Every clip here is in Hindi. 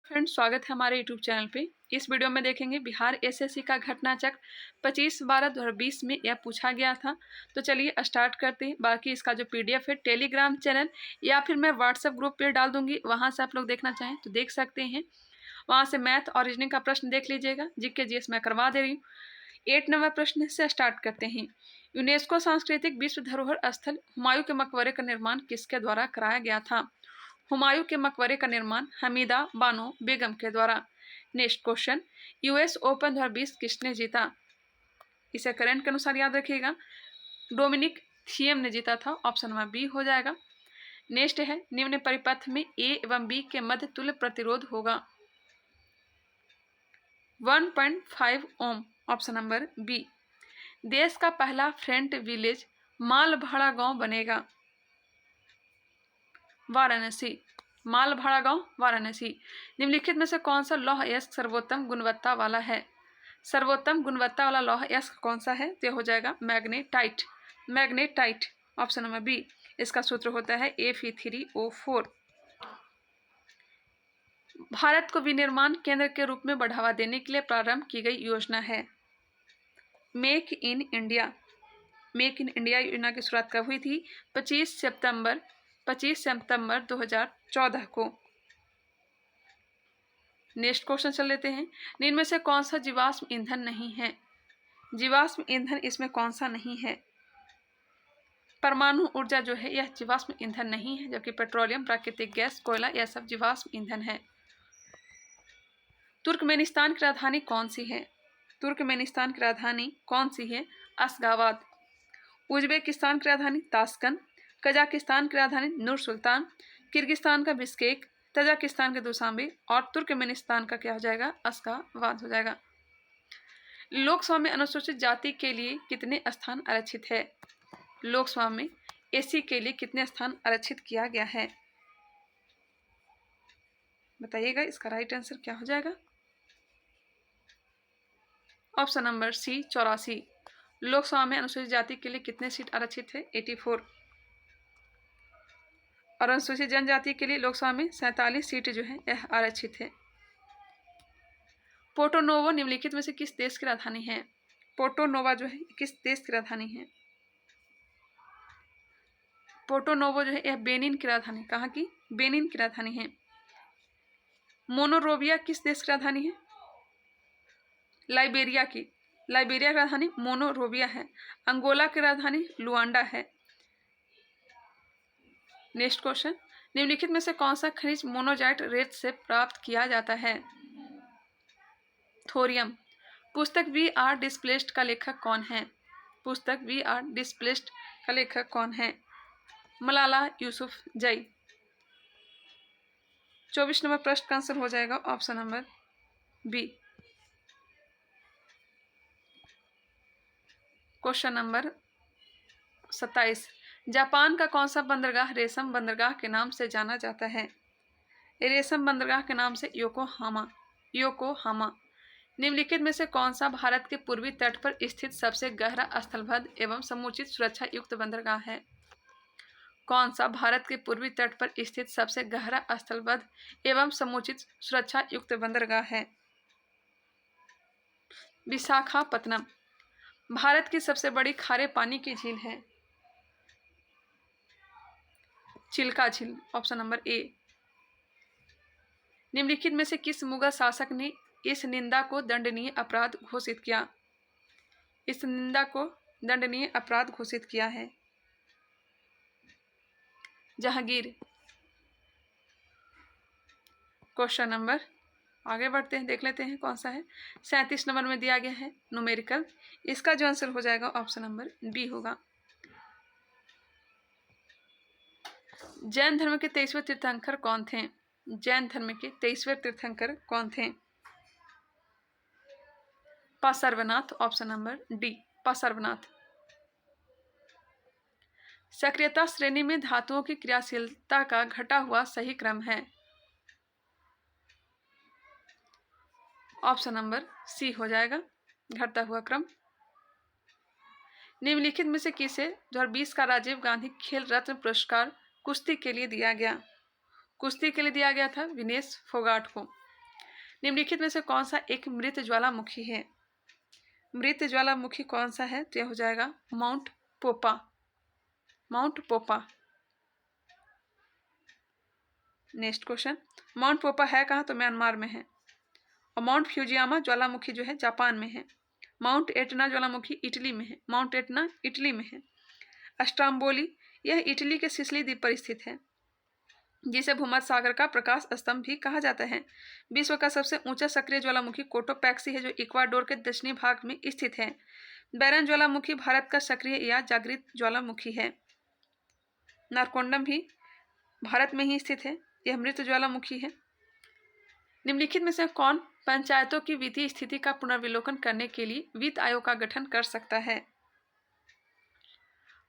फ्रेंड्स, स्वागत है हमारे यूट्यूब चैनल पे। इस वीडियो में देखेंगे बिहार एसएससी का घटना चक्र 25/12/2020 में यह पूछा गया था। तो चलिए स्टार्ट करते हैं। बाकी इसका जो पीडीएफ है टेलीग्राम चैनल या फिर मैं व्हाट्सएप ग्रुप पे डाल दूंगी, वहां से आप लोग देखना चाहें तो देख सकते हैं। वहां से मैथ और रीजनिंग का प्रश्न देख लीजिएगा। जीके जीएस मैं करवा दे रही हूँ। 8 नंबर प्रश्न से स्टार्ट करते हैं। यूनेस्को सांस्कृतिक विश्व धरोहर स्थल हुमायूं के मकबरे का निर्माण किसके द्वारा कराया गया था? हुमायूं के मकबरे का निर्माण हमीदा बानो बेगम के द्वारा। नेक्स्ट क्वेश्चन, यूएस ओपन 2020 किसने जीता? इसे करंट के अनुसार याद रखिएगा। डोमिनिक थिएम ने जीता था। ऑप्शन नंबर बी हो जाएगा। नेक्स्ट है, निम्न परिपथ में ए एवं बी के मध्य तुल्य प्रतिरोध होगा। 1.5 ओम। Option number B. देश का पहला फ्रंट विलेज मालभाड़ा गांव बनेगा। वाराणसी। मालभाड़ा गांव वाराणसी। निम्नलिखित में से कौन सा लौह अयस्क सर्वोत्तम गुणवत्ता वाला है? सर्वोत्तम गुणवत्ता वाला लौह अयस्क कौन सा है? तो हो जाएगा magnetite. Magnetite. Option number B. इसका सूत्र होता है Fe3O4। भारत को विनिर्माण केंद्र के रूप में बढ़ावा देने के लिए प्रारंभ की गई योजना है make in India. Make in India योजना की शुरुआत कब हुई थी? 25 सितंबर 2014 को। नेक्स्ट क्वेश्चन चल लेते हैं। निम्न में से कौन सा जीवाश्म ईंधन नहीं है? जीवाश्म ईंधन इसमें कौन सा नहीं है? परमाणु ऊर्जा जो है यह जीवाश्म ईंधन नहीं है, जबकि पेट्रोलियम, प्राकृतिक गैस, कोयला यह सब जीवाश्म ईंधन है। तुर्कमेनिस्तान की राजधानी कौन सी है? तुर्कमेनिस्तान की राजधानी कौन सी है? अशगाबाद। उज्बेकिस्तान की राजधानी ताशकंद। कजाकिस्तान की राजधानी नूर सुल्तान। किर्गिस्तान का बिश्केक। तजाकिस्तान के दुशांबे और तुर्कमेनिस्तान का क्या हो जाएगा? अशगाबाद हो जाएगा। लोकसभा में अनुसूचित जाति के लिए कितने स्थान आरक्षित है? लोकसभा में एससी के लिए कितने स्थान आरक्षित किया गया है? बताइएगा, इसका राइट आंसर क्या हो जाएगा? ऑप्शन नंबर सी 84। लोकसभा में अनुसूचित जाति के लिए कितने सीट आरक्षित है? 84। और अनुसूचित जनजाति के लिए लोकसभा में 47 सीट जो है यह आरक्षित है। पोर्टो नोवो निम्नलिखित में से किस देश की राजधानी है? पोर्टो नोवा जो है किस देश की राजधानी है? पोर्टो नोवो जो है यह बेनिन की राजधानी। कहाँ की? बेनिन की राजधानी है। मोनोरोविया किस देश की राजधानी है? लाइबेरिया की। लाइबेरिया की राजधानी मोनोरोविया है। अंगोला की राजधानी लुआंडा है। नेक्स्ट क्वेश्चन, निम्नलिखित में से कौन सा खनिज मोनोजाइट रेत से प्राप्त किया जाता है? थोरियम। पुस्तक वी आर डिस्प्लेस्ड का लेखक कौन है? पुस्तक वी आर डिस्प्लेस्ड का लेखक कौन है? मलाला यूसुफजई। 24 नंबर प्रश्न का आंसर हो जाएगा option number B. Question number 27, Japan का कौन सा बंदरगाह रेशम बंदरगाह के नाम से जाना जाता है? रेशम बंदरगाह के नाम से योकोहामा। योकोहामा। निम्नलिखित में से कौन सा भारत के पूर्वी तट पर स्थित सबसे गहरा स्थलबद्ध एवं समुचित सुरक्षा युक्त बंदरगाह है? कौन सा भारत के पूर्वी तट पर स्थित सबसे गहरा स्थलबद्ध एवं समुचित सुरक्षा युक्त बंदरगाह है? विशाखापत्तनम। भारत की सबसे बड़ी खारे पानी की झील है? चिल्का झील। Option number A. निम्नलिखित में से किस मुगल शासक ने इस निंदा को दंडनीय अपराध घोषित किया? इस निंदा को दंडनीय अपराध घोषित किया है? जहांगीर। क्वेश्चन नंबर आगे बढ़ते हैं, देख लेते हैं कौन सा है। 37 नंबर में दिया गया है न्यूमेरिकल। इसका जो आंसर हो जाएगा ऑप्शन नंबर बी होगा। जैन धर्म के 23वें तीर्थंकर कौन थे? जैन धर्म के 23वें तीर्थंकर कौन थे? Parshvanath. Option number D Parshvanath. सक्रियता श्रेणी में धातुओं की क्रियाशीलता का घटा हुआ सही क्रम है? ऑप्शन नंबर सी हो जाएगा, घटता हुआ क्रम। निम्नलिखित में से किसे 2020 का राजीव गांधी खेल रत्न पुरस्कार कुश्ती के लिए दिया गया? कुश्ती के लिए दिया गया था विनेश फोगाट को। निम्नलिखित में से कौन सा एक मृत ज्वालामुखी है? मृत ज्वालामुखी कौन सा है? तो यह हो जाएगा माउंट पोपा। माउंट पोपा। नेक्स्ट क्वेश्चन, माउंट पोपा है कहाँ? तो म्यांमार में है। और माउंट फ्यूजियामा ज्वालामुखी जो है जापान में है। माउंट एटना ज्वालामुखी इटली में है। माउंट एटना इटली में है। अस्ट्राम्बोली यह इटली के सिसिली द्वीप पर स्थित है, जिसे भूमध्य सागर का प्रकाश स्तंभ भी कहा जाता है। विश्व का सबसे ऊंचा सक्रिय ज्वालामुखी कोटोपैक्सी है, जो इक्वाडोर के दक्षिणी भाग में स्थित है। बैरन ज्वालामुखी भारत का सक्रिय या जागृत ज्वालामुखी है। नारकोंडम भी भारत में ही स्थित है, यह मृत ज्वालामुखी है। निम्नलिखित में से कौन पंचायतों की वित्तीय स्थिति का पुनर्विलोकन करने के लिए वित्त आयोग का गठन कर सकता है?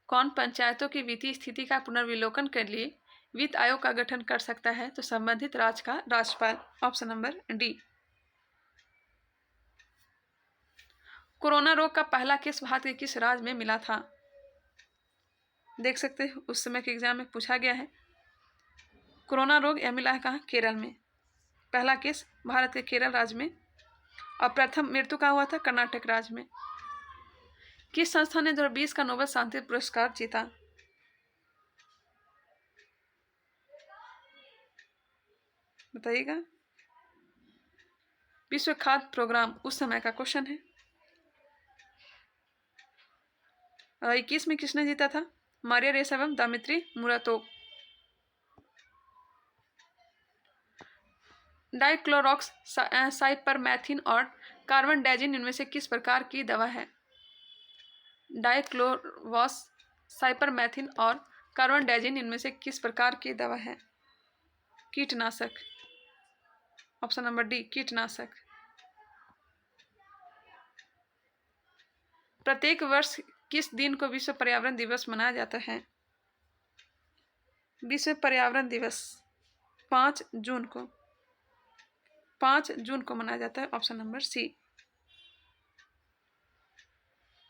कौन पंचायतों की वित्तीय स्थिति का पुनर्विलोकन के लिए वित्त आयोग का गठन कर सकता है? तो संबंधित राज्य का राज्यपाल। Option number D. कोरोना रोग का पहला केस भारत के किस राज्य में मिला था? देख सकते हैं उस समय के एग्जाम में पूछा गया है। कोरोना रोग यह मिला है कहाँ? केरल में। पहला केस भारत के केरल राज्य में, और प्रथम मृत्यु कहाँ हुआ था? कर्नाटक राज्य में। किस संस्था ने 2020 का नोबेल शांति पुरस्कार जीता? बताइएगा। विश्व खाद्य प्रोग्राम उस समय का क्वेश्चन है। 21 में किसने जीता था? मारिया रेसा एवं दामित्री मुरातोव। डाइक्लोरॉक्स साइपरमेथ्रिन और कार्बन डाइजिन इनमें से किस प्रकार की दवा है? डाइक्लोरॉक्स साइपरमेथ्रिन और कार्बन डाइजिन इनमें से किस प्रकार की दवा है? कीटनाशक। ऑप्शन नंबर डी, कीटनाशक। प्रत्येक वर्ष किस दिन को विश्व पर्यावरण दिवस मनाया जाता है? विश्व पर्यावरण दिवस 5 जून को। 5 जून को मनाया जाता है। Option number C.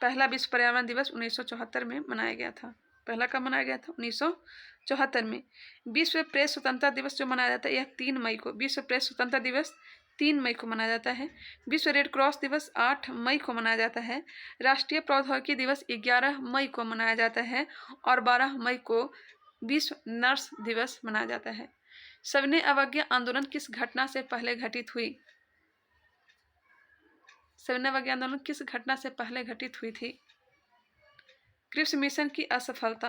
पहला विश्व पर्यावरण दिवस 1974 में मनाया गया था। पहला कब मनाया गया था? 1974 में। विश्व प्रेस स्वतंत्रता दिवस जो मनाया जाता है यह 3 मई को। विश्व प्रेस स्वतंत्रता दिवस 3 मई को मनाया जाता है। विश्व रेड क्रॉस दिवस 8 मई को मनाया जाता है। राष्ट्रीय प्रौद्योगिकी दिवस 11 मई को मनाया जाता है। और 12 मई को विश्व नर्स दिवस मनाया जाता है। सविनय अवज्ञा आंदोलन किस घटना से पहले घटित हुई? सविनय अवज्ञा आंदोलन किस घटना से पहले घटित हुई थी? क्रिप्स मिशन की असफलता।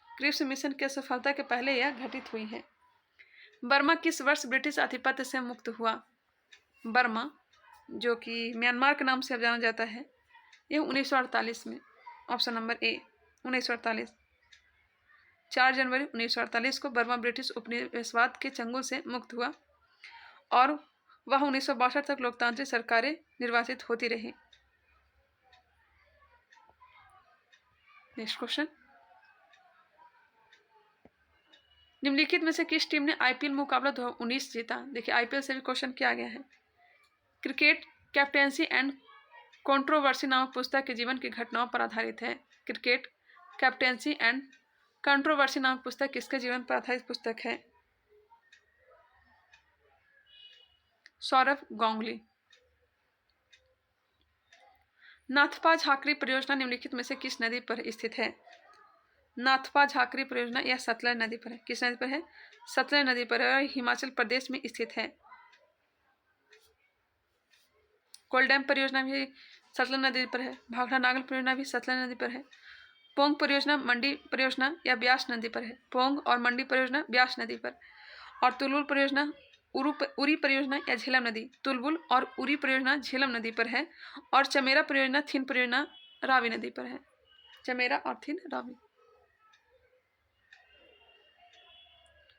क्रिप्स मिशन की असफलता के पहले यह घटित हुई है। बर्मा किस वर्ष ब्रिटिश आधिपत्य से मुक्त हुआ? बर्मा जो कि म्यांमार के नाम से अब जाना जाता है, यह 1948 में। Option number A 1948। 4 जनवरी 1948 को बर्मा ब्रिटिश उपनिवेशवाद के चंगुल से मुक्त हुआ और वह 1962 तक लोकतांत्रिक सरकारें निर्वाचित होती रही। नेक्स्ट क्वेश्चन, निम्नलिखित में से किस टीम ने आईपीएल मुकाबला 2019 जीता? देखिए आईपीएल से भी क्वेश्चन किया गया है। क्रिकेट कैप्टेंसी एंड कंट्रोवर्सी नामक पुस्तक के जीवन की घटनाओं पर आधारित है। क्रिकेट कैप्टेंसी एंड कंट्रोवर्सी नामक पुस्तक किसके जीवन पर आधारित पुस्तक है? सौरभ गांगुली। नाथपा झाकरी परियोजना निम्नलिखित में से किस नदी पर स्थित है? नाथपा झाकरी परियोजना यह सतलज नदी पर है। किस नदी पर है? सतलज नदी पर है और हिमाचल प्रदेश में स्थित है। कोल डैम परियोजना भी सतलज नदी पर है। भाखड़ा नागल परियोजना भी सतलज नदी पर है। पोंग परियोजना मंडी परियोजना या ब्यास नदी पर है। पोंग और मंडी परियोजना ब्यास नदी पर। और तुलबुल परियोजना उरी परियोजना या झेलम नदी। तुलबुल और उरी परियोजना झेलम नदी पर है। और चमेरा परियोजना थिन परियोजना रावी नदी पर है। चमेरा और थिन रावी।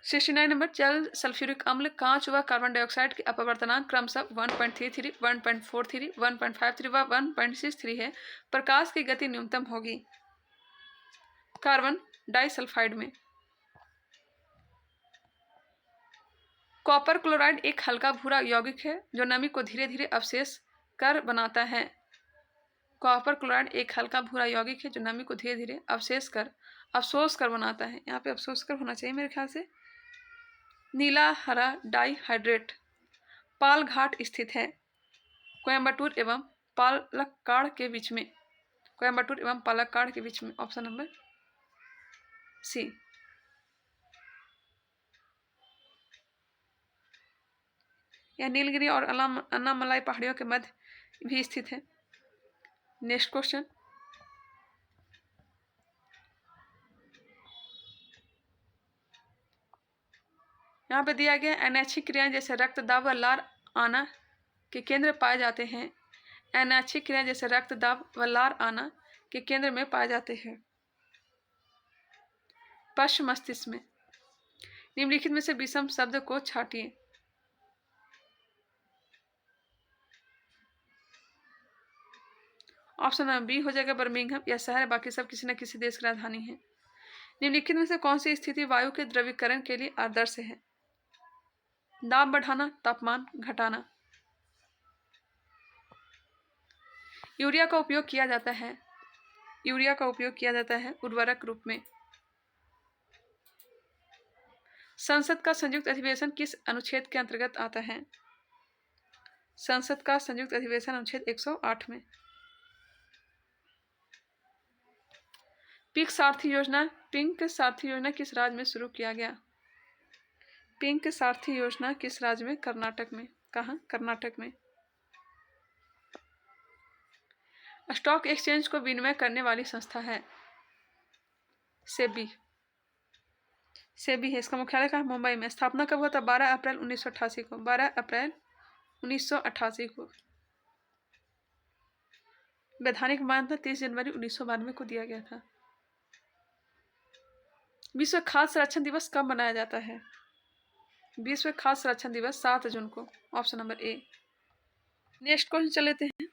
69 नंबर, जल सल्फ्यूरिक अम्ल, कांच व कार्बन डाइऑक्साइड के अपवर्तनांक क्रमशः 1.33, 1.43, 1.53 व 1.63 है। प्रकाश की गति न्यूनतम होगी कार्बन डाइसल्फाइड में। कॉपर क्लोराइड एक हल्का भूरा यौगिक है जो नमी को धीरे धीरे अवशेष कर बनाता है। कॉपर क्लोराइड एक हल्का भूरा यौगिक है जो नमी को धीरे धीरे अवशोष कर बनाता है। यहाँ पे अवशोष कर होना चाहिए मेरे ख्याल से। नीला हरा डाइहाइड्रेट पालघाट स्थित है? कोयम्बटूर एवं पालक्काड़ के बीच में। कोयम्बटूर एवं पालक्काड़ के बीच में। Option number C. यह नीलगिरी और अन्नामलाई पहाड़ियों के मध्य भी स्थित है। नेक्स्ट क्वेश्चन, यहाँ पे दिया गया अनैच्छिक क्रियाएं जैसे रक्तदाब व लार आना के केंद्र पाए जाते हैं। अनैच्छिक क्रियाएं जैसे रक्तदाब व लार आना के केंद्र में पाए जाते हैं पश्च मस्तिष्क में। निम्नलिखित में से विषम शब्द को छाटिए। ऑप्शन नंबर बी हो जाएगा बर्मिंघम। यह शहर है, बाकी सब किसी न किसी देश की राजधानी है। निम्नलिखित में से कौन सी स्थिति वायु के द्रवीकरण के लिए आदर्श है? दाब बढ़ाना, तापमान घटाना। यूरिया का उपयोग किया जाता है। यूरिया का उपयोग किया जाता है उर्वरक रूप में। संसद का संयुक्त अधिवेशन किस अनुच्छेद के अंतर्गत आता है? संसद का संयुक्त अधिवेशन अनुच्छेद 108 में। पिंक सारथी योजना किस राज्य में शुरू किया गया? पिंक सारथी योजना किस राज्य में? कर्नाटक में। कहाँ? कर्नाटक में। स्टॉक एक्सचेंज को विनिमय करने वाली संस्था है सेबी। सेबी है, इसका मुख्यालय कहाँ? मुंबई में। स्थापना कब हुआ था? 12 अप्रैल 1988 को। 12 अप्रैल 1988 को। वैधानिक मान्यता 30 जनवरी 1992 को दिया गया था। विश्व खाद्य संरक्षण दिवस कब मनाया जाता है? विश्व खाद्य संरक्षण दिवस 7 जून को। Option number A. Next question चल लेते हैं।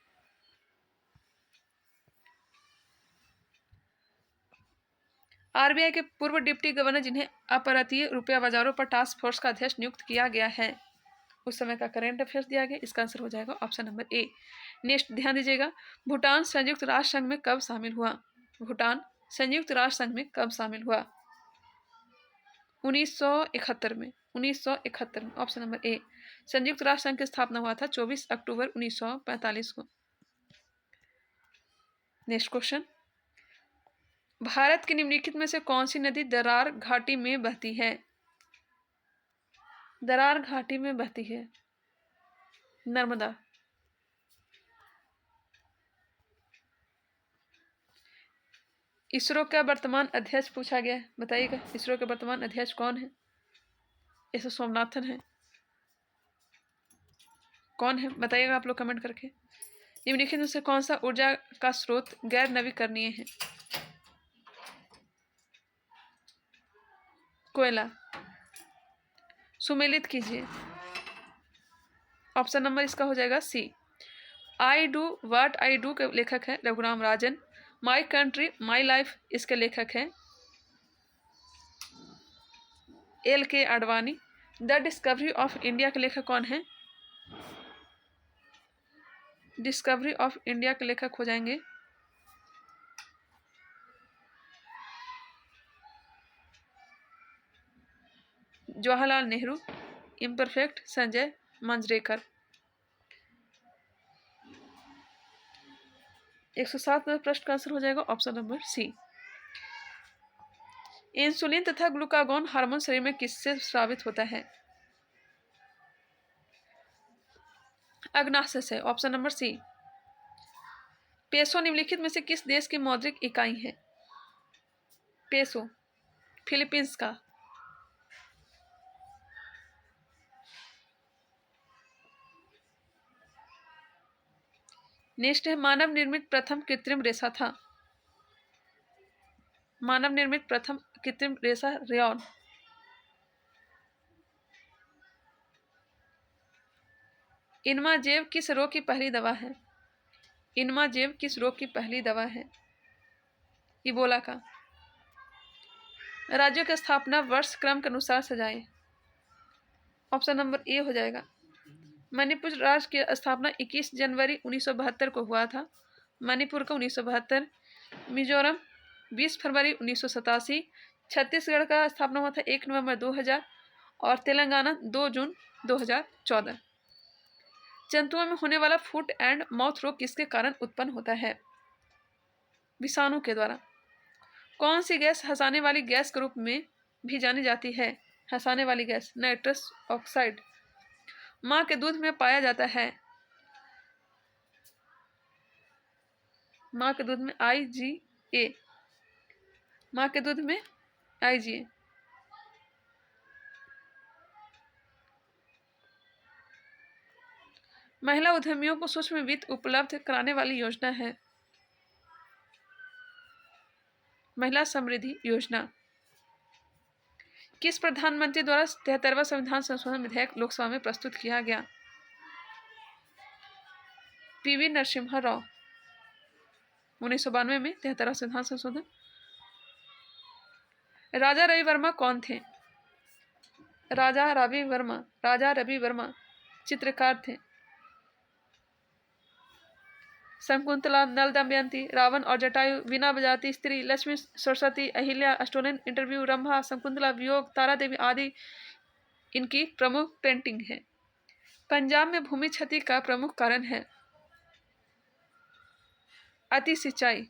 आरबीआई के पूर्व डिप्टी गवर्नर जिन्हें अपराधीय रुपया बाजारों पर टास्क फोर्स का अध्यक्ष नियुक्त किया गया है, उस समय का करंट अफेयर्स दिया गया। इसका आंसर हो जाएगा ऑप्शन नंबर ए। नेक्स्ट ध्यान दीजिएगा, भूटान संयुक्त राष्ट्र संघ में कब शामिल हुआ? भूटान संयुक्त राष्ट्र संघ में कब शामिल हुआ? 1971 में। 1971 में। Option number A. संयुक्त राष्ट्र संघ की स्थापना हुआ था 24 अक्टूबर 1945 को। नेक्स्ट क्वेश्चन, भारत की निम्नलिखित में से कौन सी नदी दरार घाटी में बहती है? दरार घाटी में बहती है नर्मदा। इसरो का वर्तमान अध्यक्ष पूछा गया है, बताइएगा इसरो के वर्तमान अध्यक्ष कौन है? एस सोमनाथन है। कौन है बताइएगा आप लोग कमेंट करके। निम्नलिखित में से कौन सा ऊर्जा का स्रोत गैर नवीकरणीय है? कोयला। सुमेलित कीजिए। ऑप्शन नंबर इसका हो जाएगा C. I do what I do के लेखक है Raghuram Rajan. My country my life इसके लेखक हैं LK Advani. The discovery of India के लेखक कौन है? डिस्कवरी ऑफ इंडिया के लेखक हो जाएंगे जवाहरलाल नेहरू। इम्परफेक्ट संजय मांजरेकर। 107 में प्रश्न का आंसर हो जाएगा ऑप्शन नंबर सी। इंसुलिन तथा ग्लूकागॉन हार्मोन शरीर में किससे स्रावित होता है? अग्नाशय से। ऑप्शन नंबर सी। पेसो निम्नलिखित में से किस देश की मौद्रिक इकाई है? पेसो फिलीपींस का। नेक्स्ट है, मानव निर्मित प्रथम कृत्रिम रेशा था। मानव निर्मित प्रथम कृत्रिम रेशा रेयॉन। इनमाजेब किस रोग की पहली दवा है? इनमाजेब किस रोग की पहली दवा है? इबोला का। राज्यों की स्थापना वर्ष क्रम के अनुसार सजाएं। ऑप्शन नंबर ए हो जाएगा। मणिपुर राज्य की स्थापना 21 जनवरी 1972 को हुआ था। मणिपुर का 1972। मिजोरम 20 फरवरी 1987। छत्तीसगढ़ का स्थापना हुआ था 1 नवंबर 2000 और तेलंगाना 2 जून 2014। जंतुओं में होने वाला फुट एंड माउथ रोग किसके कारण उत्पन्न होता है? विषाणु के द्वारा। कौन सी गैस हंसाने वाली गैस के रूप में भी जानी जाती है? हंसाने वाली गैस नाइट्रस ऑक्साइड। माँ के दूध में पाया जाता है? माँ के दूध में IgA। माँ के दूध में IgA। महिला उद्यमियों को सूक्ष्म वित्त उपलब्ध कराने वाली योजना है? महिला समृद्धि योजना। किस प्रधानमंत्री द्वारा 73वां संविधान संशोधन विधेयक लोकसभा में प्रस्तुत किया गया? PV नरसिम्हा राव। 1992 में 73वां संविधान संशोधन। राजा रवि वर्मा कौन थे? राजा रवि वर्मा चित्रकार थे। शकुंतला, नल दमयंती, रावण और जटायु, वीणा बजाती स्त्री, लक्ष्मी सरस्वती, अहिल्या, स्टोलन इंटरव्यू, रंभा, शकुंतला वियोग, तारा देवी आदि इनकी प्रमुख पेंटिंग है। पंजाब में भूमि क्षति का प्रमुख कारण है? अति सिंचाई।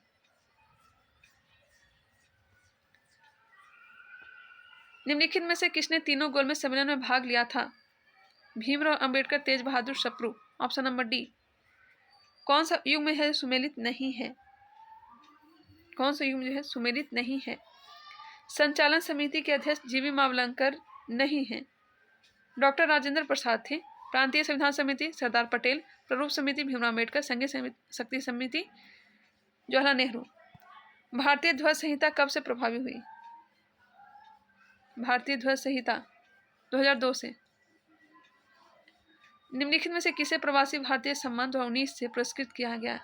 निम्नलिखित में से किसने तीनों गोलमेज सम्मेलन में भाग लिया था? Bhimrao Ambedkar, Tej Bahadur Sapru. Option number D. कौन सा युग में है सुमेलित नहीं है? कौन सा युग जो है सुमेलित नहीं है? संचालन समिति के अध्यक्ष जीवी मावलंकर नहीं है। डॉक्टर राजेंद्र प्रसाद थे। प्रांतीय संविधान समिति सरदार पटेल। प्रारूप समिति भीमराव अम्बेडकर। संघीय शक्ति समिति जवाहरलाल नेहरू। भारतीय ध्वज संहिता कब से प्रभावी हुई? भारतीय ध्वज संहिता 2002 से। निम्नलिखित में से किसे प्रवासी भारतीय सम्मान 2019 से पुरस्कृत किया गया?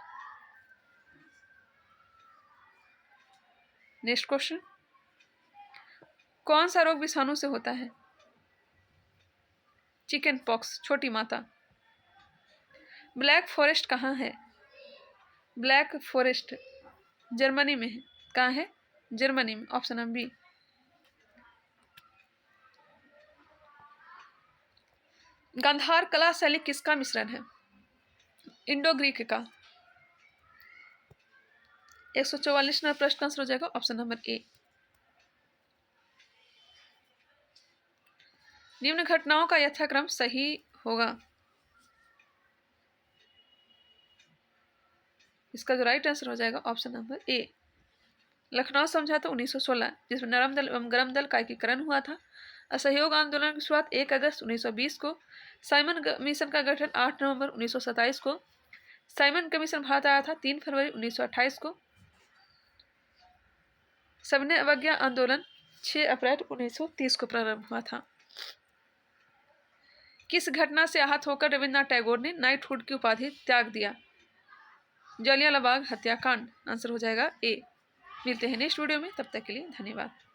Next question. कौन सा रोग विषाणु से होता है? चिकन पॉक्स, छोटी माता। ब्लैक फॉरेस्ट कहाँ है? ब्लैक फॉरेस्ट जर्मनी में है। कहाँ है? जर्मनी में। Option number B. गांधार कला शैली किसका मिश्रण है? इंडो ग्रीक का। 144 नंबर प्रश्न का आंसर हो जाएगा ऑप्शन नंबर ए। निम्न घटनाओं का यथाक्रम सही होगा। इसका जो राइट आंसर हो जाएगा ऑप्शन नंबर ए। लखनऊ समझौता 1916, जिसमें नरम दल एवं गरम दल का एकीकरण हुआ था। असहयोग आंदोलन की शुरुआत 1 अगस्त 1920 को। साइमन कमीशन का गठन 8 नवंबर 1927 को। साइमन कमीशन भारत आया था 3 फरवरी 1928 को। सविनय अवज्ञा आंदोलन 6 अप्रैल 1930 को प्रारंभ हुआ था। किस घटना से आहत होकर रविन्द्रनाथ टैगोर ने नाइटहुड की उपाधि त्याग दिया? जलियांवाला बाग हत्याकांड। आंसर हो जाएगा ए। मिलते हैं नेक्स्ट वीडियो में, तब तक के लिए धन्यवाद।